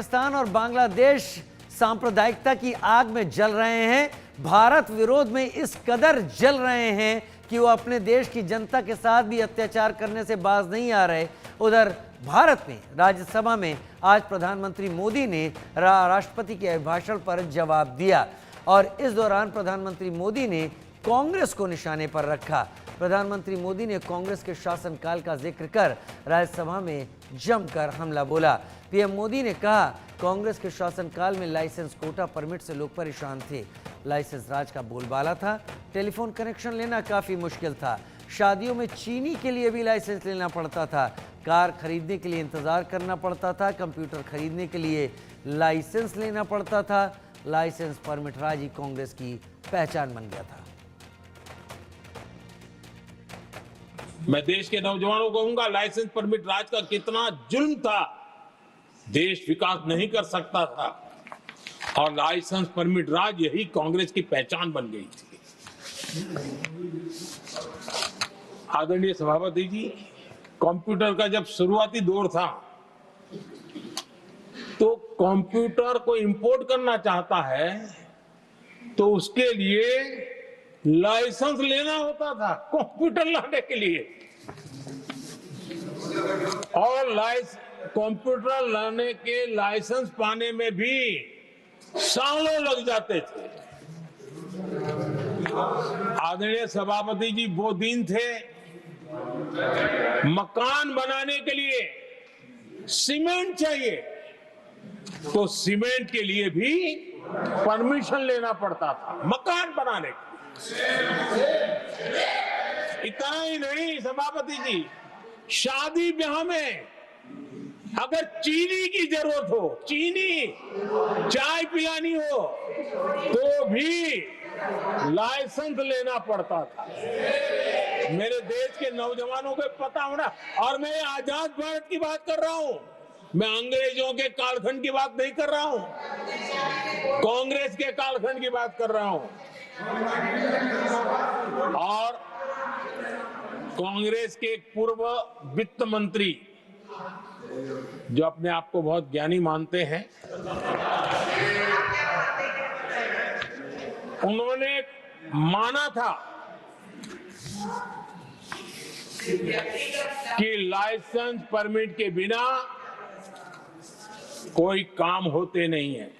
पाकिस्तान और बांग्लादेश सांप्रदायिकता की आग में जल रहे हैं, भारत विरोध में इस कदर जल रहे हैं कि वो अपने देश की जनता के साथ भी अत्याचार करने से बाज नहीं आ रहे। उधर भारत में राज्यसभा में आज प्रधानमंत्री मोदी ने राष्ट्रपति के अभिभाषण पर जवाब दिया और इस दौरान प्रधानमंत्री मोदी ने कांग्रेस को निशाने पर रखा। प्रधानमंत्री मोदी ने कांग्रेस के शासनकाल का जिक्र कर राज्यसभा में जमकर हमला बोला। पीएम मोदी ने कहा, कांग्रेस के शासनकाल में लाइसेंस कोटा परमिट से लोग परेशान थे। लाइसेंस राज का बोलबाला था। टेलीफोन कनेक्शन लेना काफी मुश्किल था। शादियों में चीनी के लिए भी लाइसेंस लेना पड़ता था। कार खरीदने के लिए इंतजार करना पड़ता था। कंप्यूटर खरीदने के लिए लाइसेंस लेना पड़ता था। लाइसेंस परमिट राज ही कांग्रेस की पहचान बन गया था। मैं देश के नौजवानों को कहूंगा, लाइसेंस परमिट राज का कितना जुल्म था। देश विकास नहीं कर सकता था और लाइसेंस परमिट राज यही कांग्रेस की पहचान बन गई थी। आदरणीय सभापति जी, कंप्यूटर का जब शुरुआती दौर था तो कंप्यूटर को इंपोर्ट करना चाहता है तो उसके लिए लाइसेंस लेना होता था कंप्यूटर लाने के लिए, और कंप्यूटर लाने के लाइसेंस पाने में भी सालों लग जाते थे। आदरणीय सभापति जी, वो दिन थे मकान बनाने के लिए सीमेंट चाहिए तो सीमेंट के लिए भी परमिशन लेना पड़ता था मकान बनाने के। इतना ही नहीं सभापति जी, शादी ब्याह में अगर चीनी की जरूरत हो, चीनी चाय पिलानी हो तो भी लाइसेंस लेना पड़ता था। मेरे देश के नौजवानों को पता होना, और मैं आजाद भारत की बात कर रहा हूं, मैं अंग्रेजों के कालखंड की बात नहीं कर रहा हूं, कांग्रेस के कालखंड की बात कर रहा हूं। और कांग्रेस के एक पूर्व वित्त मंत्री जो अपने आप को बहुत ज्ञानी मानते हैं, उन्होंने माना था कि लाइसेंस परमिट के बिना कोई काम होते नहीं है।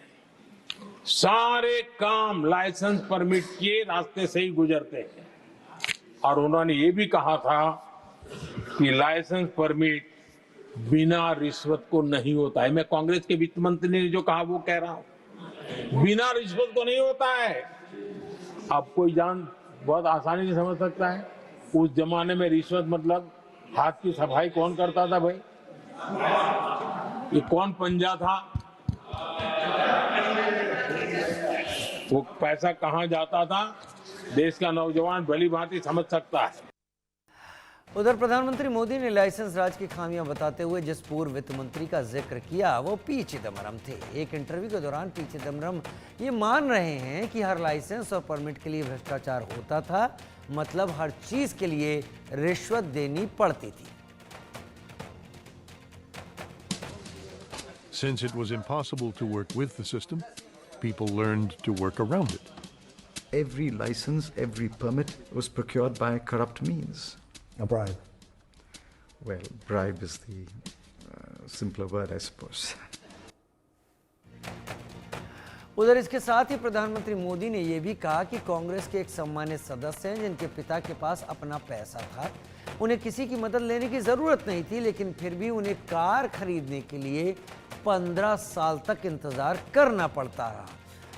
सारे काम लाइसेंस परमिट के रास्ते से ही गुजरते हैं। और उन्होंने ये भी कहा था कि लाइसेंस परमिट बिना रिश्वत को नहीं होता है। मैं कांग्रेस के वित्त मंत्री ने जो कहा वो कह रहा हूं, बिना रिश्वत को नहीं होता है। अब कोई बहुत आसानी से समझ सकता है, उस जमाने में रिश्वत मतलब हाथ की सफाई कौन करता था भाई? ये कौन पंजा था? वो पैसा कहां जाता था? देश का नौजवान भली भांति समझ सकता है। उधर प्रधानमंत्री मोदी ने लाइसेंस राज की खामियां बताते हुए जिस पूर्व वित्त मंत्री का जिक्र किया वो पी चिदम्बरम थे। एक इंटरव्यू के दौरान पी चिदम्बरम ये मान रहे हैं कि हर लाइसेंस और परमिट के लिए भ्रष्टाचार होता था, मतलब हर चीज के लिए रिश्वत देनी पड़ती थी। Since it was impossible to work with the system, people learned to work around it. Every license, every permit was procured by corrupt means. A bribe. Well, bribe is the simpler word, I suppose. उधर इसके साथ ही प्रधानमंत्री मोदी ने यह भी कहा कि कांग्रेस के एक सम्मानित सदस्य हैं जिनके पिता के पास अपना पैसा था, उन्हें किसी की मदद लेने की जरूरत नहीं थी, लेकिन फिर भी उन्हें कार खरीदने के लिए 15 साल तक इंतजार करना पड़ता रहा।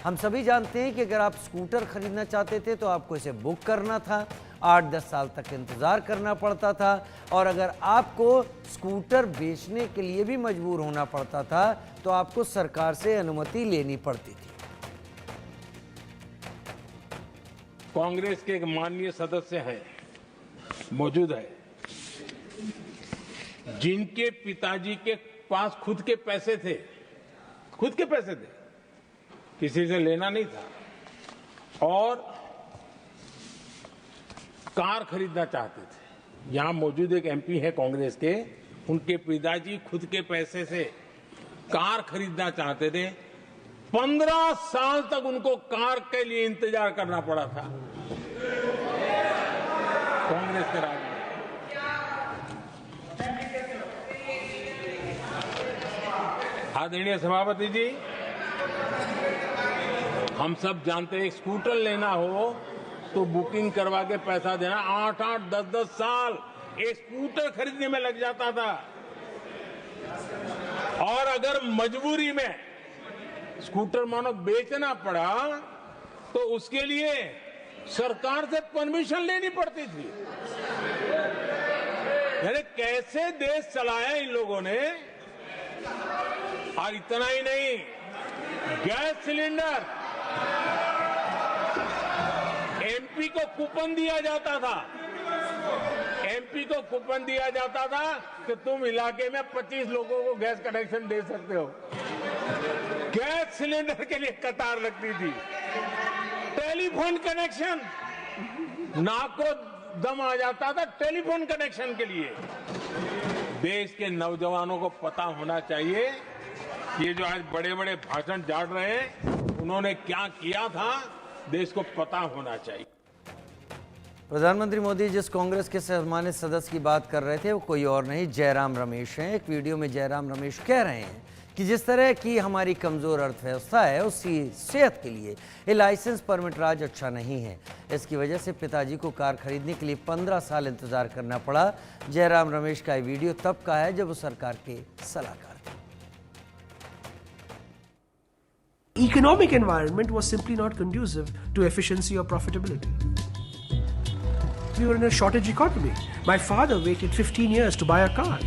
हम सभी जानते हैं कि अगर आप स्कूटर खरीदना चाहते थे तो आपको इसे बुक करना था, 8-10 साल तक इंतजार करना पड़ता था, और अगर आपको स्कूटर बेचने के लिए भी मजबूर होना पड़ता था तो आपको सरकार से अनुमति लेनी पड़ती थी। कांग्रेस के एक माननीय सदस्य हैं, मौजूद है, जिनके पिताजी के पास खुद के पैसे थे, किसी से लेना नहीं था, और कार खरीदना चाहते थे। यहां मौजूद एक एमपी है कांग्रेस के, उनके पिताजी खुद के पैसे से कार खरीदना चाहते थे, 15 साल तक उनको कार के लिए इंतजार करना पड़ा था कांग्रेस के राज में। आदरणीय सभापति जी, हम सब जानते हैं स्कूटर लेना हो तो बुकिंग करवा के पैसा देना 8-8, 10-10 साल एक स्कूटर खरीदने में लग जाता था। और अगर मजबूरी में स्कूटर मानो बेचना पड़ा तो उसके लिए सरकार से परमिशन लेनी पड़ती थी। यानी कैसे देश चलाया इन लोगों ने। और इतना ही नहीं, गैस सिलेंडर एमपी को कूपन दिया जाता था, एमपी को कूपन दिया जाता था कि तुम इलाके में 25 लोगों को गैस कनेक्शन दे सकते हो। गैस सिलेंडर के लिए कतार लगती थी। टेलीफोन कनेक्शन, नाक को दम आ जाता था टेलीफोन कनेक्शन के लिए। देश के नौजवानों को पता होना चाहिए, ये जो आज बड़े बड़े भाषण झाड़ रहे हैं उन्होंने क्या किया था, देश को पता होना चाहिए। प्रधानमंत्री मोदी जिस कांग्रेस के सम्मानित सदस्य की बात कर रहे थे वो कोई और नहीं, जयराम रमेश हैं। एक वीडियो में जयराम रमेश कह रहे हैं कि जिस तरह की हमारी कमज़ोर अर्थव्यवस्था है उसकी सेहत के लिए ये लाइसेंस परमिट राज अच्छा नहीं है। इसकी वजह से पिताजी को कार खरीदने के लिए 15 साल इंतजार करना पड़ा। जयराम रमेश का ये वीडियो तब का है जब वो सरकार के सलाहकार थे। Economic environment was simply not conducive to efficiency or profitability. We were in a shortage economy. My father waited 15 years to buy a car.